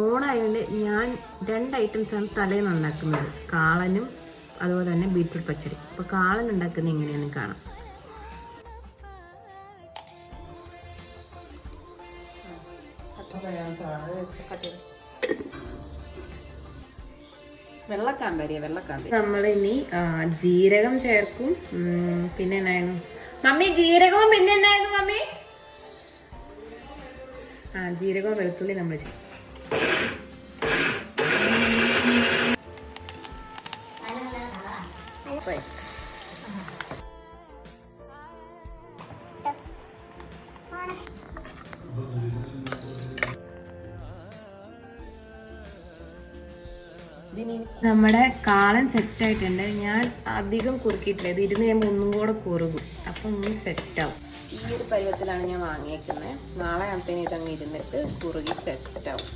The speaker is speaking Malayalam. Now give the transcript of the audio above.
ഓണായതുകൊണ്ട് ഞാൻ 2 ഐറ്റംസാണ് തലേന്ന് ഉണ്ടാക്കുന്നത്, കാളനും അതുപോലെ തന്നെ ബീറ്റ്റൂട്ട് പച്ചടി. അപ്പോൾ കാളൻ ഉണ്ടാക്കുന്നത് എങ്ങനെയാണെന്ന് കാണാം. വെള്ളക്കാന്താരി നമ്മളിനി ജീരകം ചേർക്കും. പിന്നെ എന്നായിരുന്നു മമ്മി? ജീരകവും പിന്നെ എന്നായിരുന്നു മമ്മി? ജീരകവും വെളുത്തുള്ളി നമ്മൾ ചെയ്യും. നമ്മുടെ കാളൻ സെറ്റായിട്ടുണ്ട്. ഞാൻ അധികം കുറുക്കിയിട്ടില്ല, ഇത് ഇരുന്ന് കഴിയുമ്പോൾ ഒന്നും കൂടെ കുറുകും, അപ്പം ഒന്ന് സെറ്റാവും. ഈ ഒരു പരുവത്തിലാണ് ഞാൻ വാങ്ങിയേക്കുന്നത്. നാളെ ആകുമ്പത്തേന് ഇതങ്ങ് ഇരുന്നിട്ട് കുറുകി സെറ്റാവും.